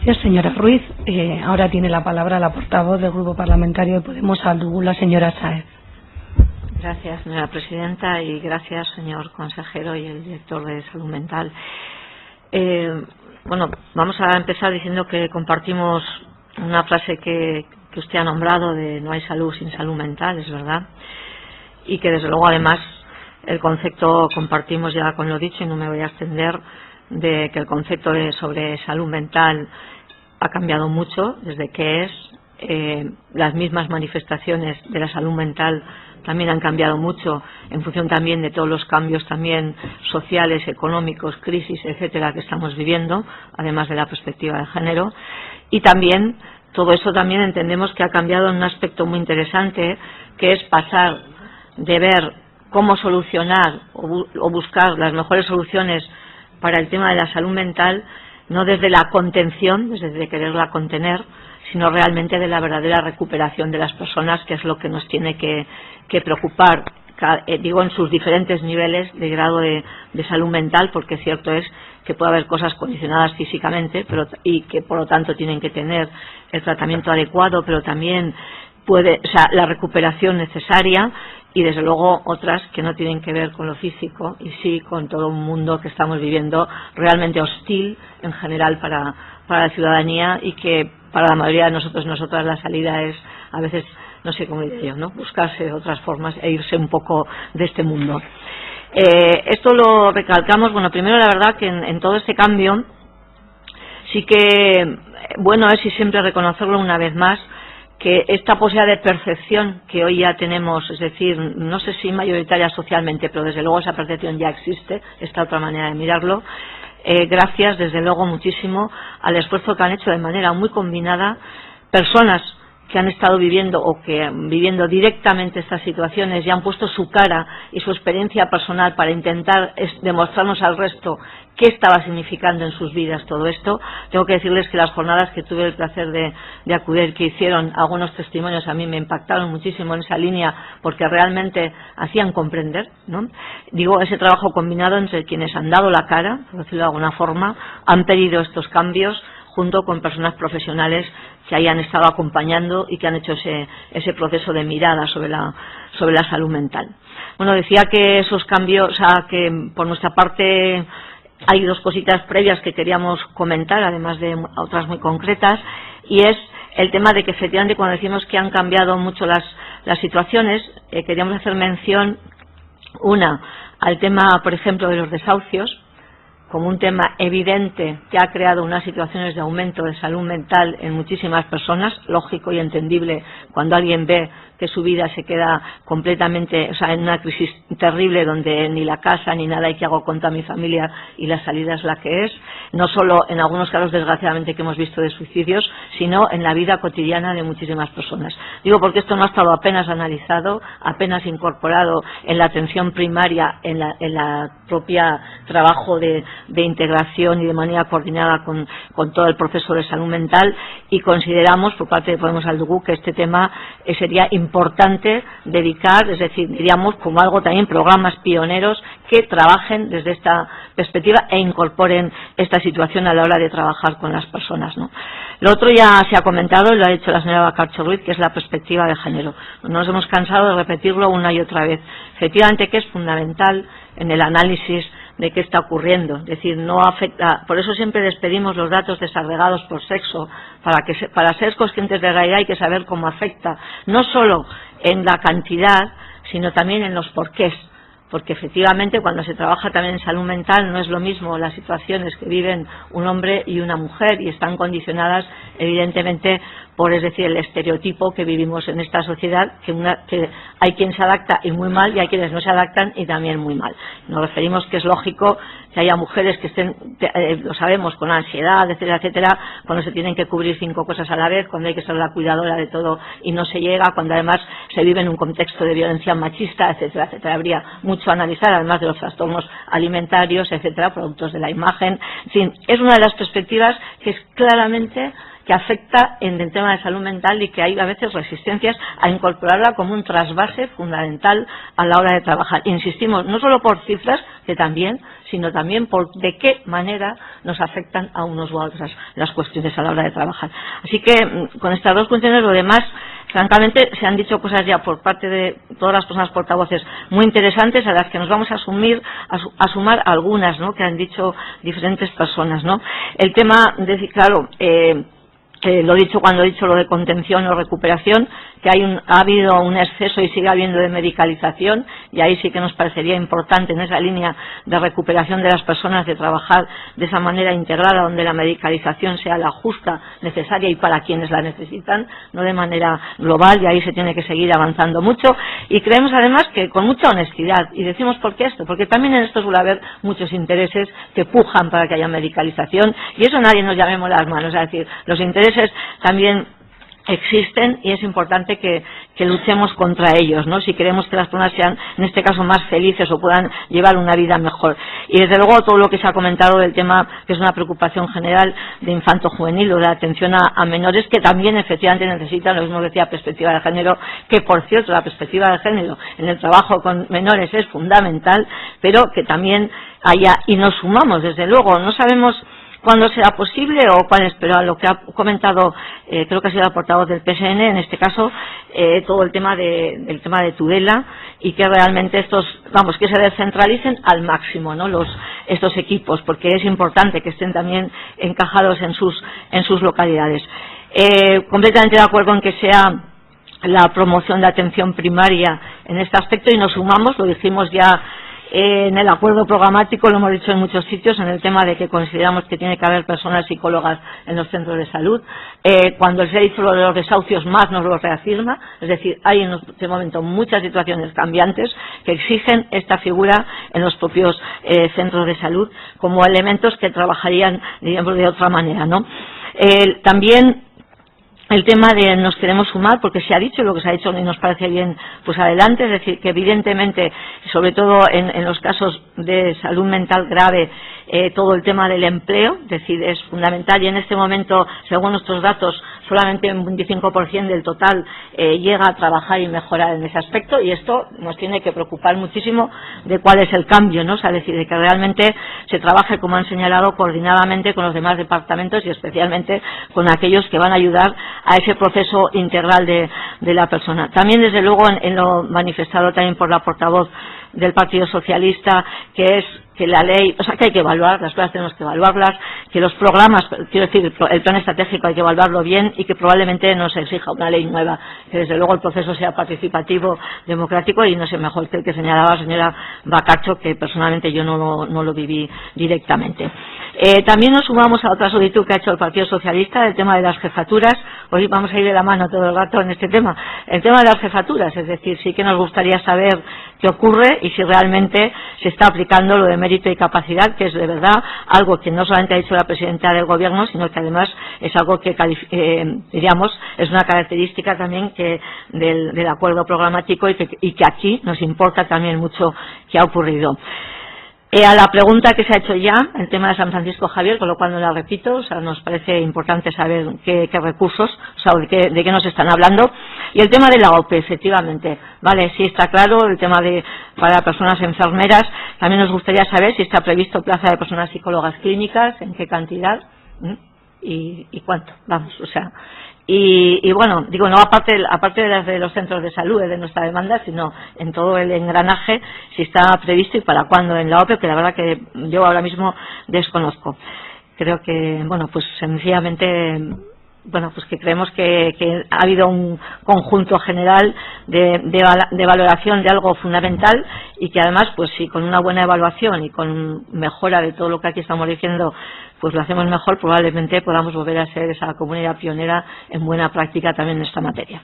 Gracias, señora Ruiz. Ahora tiene la palabra la portavoz del Grupo Parlamentario de Podemos, Aldugu, la señora Sáez. Gracias, señora presidenta, y gracias, señor consejero y el director de Salud Mental. Bueno, vamos a empezar diciendo que compartimos una frase que usted ha nombrado de no hay salud sin salud mental, es verdad, y que desde luego además el concepto compartimos ya con lo dicho y no me voy a extender, de que el concepto sobre salud mental ha cambiado mucho desde que las mismas manifestaciones de la salud mental también han cambiado mucho en función también de todos los cambios también sociales, económicos, crisis, etcétera, que estamos viviendo, además de la perspectiva de género. Y también todo eso también entendemos que ha cambiado en un aspecto muy interesante, que es pasar de ver cómo solucionar o buscar las mejores soluciones para el tema de la salud mental, no desde la contención, desde quererla contener, sino realmente de la verdadera recuperación de las personas, que es lo que nos tiene que preocupar, digo, en sus diferentes niveles de grado de salud mental, porque cierto es que puede haber cosas condicionadas físicamente y que por lo tanto tienen que tener el tratamiento adecuado, pero también la recuperación necesaria, y desde luego otras que no tienen que ver con lo físico y sí con todo un mundo que estamos viviendo realmente hostil en general para la ciudadanía, y que para la mayoría de nosotros y nosotras la salida es a veces, no sé cómo diré yo, ¿no?, buscarse otras formas e irse un poco de este mundo. Esto lo recalcamos, bueno, primero la verdad que en todo este cambio sí que bueno es y siempre reconocerlo una vez más, que esta posibilidad de percepción que hoy ya tenemos, es decir, no sé si mayoritaria socialmente, pero desde luego esa percepción ya existe, esta otra manera de mirarlo, gracias desde luego muchísimo al esfuerzo que han hecho de manera muy combinada personas que han estado viviendo o que viviendo directamente estas situaciones y han puesto su cara y su experiencia personal para intentar demostrarnos al resto qué estaba significando en sus vidas todo esto. Tengo que decirles que las jornadas que tuve el placer de acudir, que hicieron algunos testimonios, a mí me impactaron muchísimo en esa línea, porque realmente hacían comprender, ¿no?, digo, ese trabajo combinado entre quienes han dado la cara, por decirlo de alguna forma, han pedido estos cambios, junto con personas profesionales que hayan estado acompañando y que han hecho ese proceso de mirada sobre la salud mental. Bueno, decía que esos cambios, o sea, que por nuestra parte hay dos cositas previas que queríamos comentar, además de otras muy concretas, y es el tema de que efectivamente cuando decimos que han cambiado mucho las situaciones, queríamos hacer mención, una, al tema, por ejemplo, de los desahucios, como un tema evidente que ha creado unas situaciones de aumento de salud mental en muchísimas personas, lógico y entendible cuando alguien ve que su vida se queda completamente, o sea, en una crisis terrible donde ni la casa ni nada, y qué hago con toda mi familia, y la salida es la que es, no solo en algunos casos desgraciadamente que hemos visto de suicidios, sino en la vida cotidiana de muchísimas personas. Digo porque esto no ha estado apenas analizado, apenas incorporado en la atención primaria, en la propia trabajo de integración y de manera coordinada con todo el proceso de salud mental, y consideramos por parte de Podemos Aldugu que este tema sería importante dedicar, es decir, diríamos como algo también programas pioneros que trabajen desde esta perspectiva e incorporen esta situación a la hora de trabajar con las personas, ¿no? Lo otro ya se ha comentado, lo ha dicho la señora Bacarcho Ruiz, que es la perspectiva de género. No nos hemos cansado de repetirlo una y otra vez. Efectivamente que es fundamental en el análisis de qué está ocurriendo, es decir, no afecta, por eso siempre despedimos los datos desagregados por sexo, para ser conscientes de la realidad hay que saber cómo afecta, no solo en la cantidad, sino también en los porqués, porque efectivamente cuando se trabaja también en salud mental no es lo mismo las situaciones que viven un hombre y una mujer, y están condicionadas evidentemente por, es decir, el estereotipo que vivimos en esta sociedad, que hay quien se adapta y muy mal, y hay quienes no se adaptan y también muy mal. Nos referimos que es lógico que haya mujeres que estén, lo sabemos, con ansiedad, etcétera, etcétera, cuando se tienen que cubrir 5 cosas a la vez, cuando hay que ser la cuidadora de todo y no se llega, cuando además se vive en un contexto de violencia machista, etcétera, etcétera. Habría mucho a analizar, además de los trastornos alimentarios, etcétera, productos de la imagen. En fin, es una de las perspectivas que es claramente que afecta en el tema de salud mental y que hay a veces resistencias a incorporarla como un trasvase fundamental a la hora de trabajar. Insistimos, no solo por cifras, que también, sino también por de qué manera nos afectan a unos u a otras las cuestiones a la hora de trabajar. Así que con estas dos cuestiones, lo demás, francamente, se han dicho cosas ya por parte de todas las personas portavoces muy interesantes, a las que nos vamos a sumar algunas, ¿no?, que han dicho diferentes personas, ¿no? El tema de, claro, lo he dicho cuando he dicho lo de contención o recuperación, que ha habido un exceso y sigue habiendo de medicalización, y ahí sí que nos parecería importante en esa línea de recuperación de las personas, de trabajar de esa manera integrada, donde la medicalización sea la justa, necesaria y para quienes la necesitan, no de manera global, y ahí se tiene que seguir avanzando mucho. Y creemos además que con mucha honestidad, y decimos por qué esto, porque también en esto suele haber muchos intereses que pujan para que haya medicalización, y eso nadie nos llamemos las manos, es decir, los intereses también existen y es importante que luchemos contra ellos, ¿no?, si queremos que las personas sean, en este caso, más felices o puedan llevar una vida mejor. Y desde luego todo lo que se ha comentado del tema, que es una preocupación general de infanto-juvenil o de atención a menores, que también efectivamente necesitan, lo mismo que decía, perspectiva de género, que por cierto la perspectiva de género en el trabajo con menores es fundamental, pero que también haya, y nos sumamos, desde luego, no sabemos cuándo será posible o cuál es, pero a lo que ha comentado, creo que ha sido el portavoz del PSN, en este caso, todo el tema del tema de Tudela, y que realmente que se descentralicen al máximo, ¿no?, estos equipos, porque es importante que estén también encajados en sus localidades. Completamente de acuerdo en que sea la promoción de atención primaria en este aspecto, y nos sumamos, lo dijimos ya en el acuerdo programático, lo hemos dicho en muchos sitios, en el tema de que consideramos que tiene que haber personas psicólogas en los centros de salud. Cuando se ha dicho lo de los desahucios, más nos lo reafirma, es decir, hay en este momento muchas situaciones cambiantes que exigen esta figura en los propios centros de salud como elementos que trabajarían, digamos, de otra manera, ¿no? También el tema de nos queremos sumar, porque se ha dicho lo que se ha dicho y nos parece bien, pues adelante, es decir, que evidentemente, sobre todo en los casos de salud mental grave, todo el tema del empleo, es decir, es fundamental, y en este momento, según nuestros datos, solamente un 25% del total llega a trabajar y mejorar en ese aspecto, y esto nos tiene que preocupar muchísimo de cuál es el cambio, ¿no? O sea, es decir, de que realmente se trabaje, como han señalado, coordinadamente con los demás departamentos y especialmente con aquellos que van a ayudar a ese proceso integral de la persona. También, desde luego, en lo manifestado también por la portavoz del Partido Socialista, que es que la ley, o sea, que hay que evaluar, las cosas tenemos que evaluarlas, que los programas, quiero decir, el plan estratégico hay que evaluarlo bien, y que probablemente nos exija una ley nueva, que desde luego el proceso sea participativo, democrático, y no sé mejor que el que señalaba la señora Bacacho, que personalmente yo no lo viví directamente. También nos sumamos a otra solicitud que ha hecho el Partido Socialista, el tema de las jefaturas. Hoy vamos a ir de la mano todo el rato en este tema. El tema de las jefaturas, es decir, sí que nos gustaría saber qué ocurre y si realmente se está aplicando lo de mérito y capacidad, que es de verdad algo que no solamente ha dicho la presidenta del Gobierno, sino que además es algo que, diríamos, es una característica también que del acuerdo programático, y que aquí nos importa también mucho qué ha ocurrido. A la pregunta que se ha hecho ya, el tema de San Francisco Javier, con lo cual no la repito, o sea, nos parece importante saber qué recursos, o sea, de qué nos están hablando. Y el tema de la OPE, efectivamente, vale, sí está claro, el tema para personas enfermeras, también nos gustaría saber si está previsto plaza de personas psicólogas clínicas, en qué cantidad y cuánto, vamos, o sea. Y bueno, digo, no aparte de las de los centros de salud, de nuestra demanda, sino en todo el engranaje, si está previsto y para cuándo en la OPE, que la verdad que yo ahora mismo desconozco. Creo que, bueno, pues sencillamente, bueno, pues que creemos que ha habido un conjunto general de valoración de algo fundamental, y que además, pues si con una buena evaluación y con mejora de todo lo que aquí estamos diciendo, pues lo hacemos mejor, probablemente podamos volver a ser esa comunidad pionera en buena práctica también en esta materia.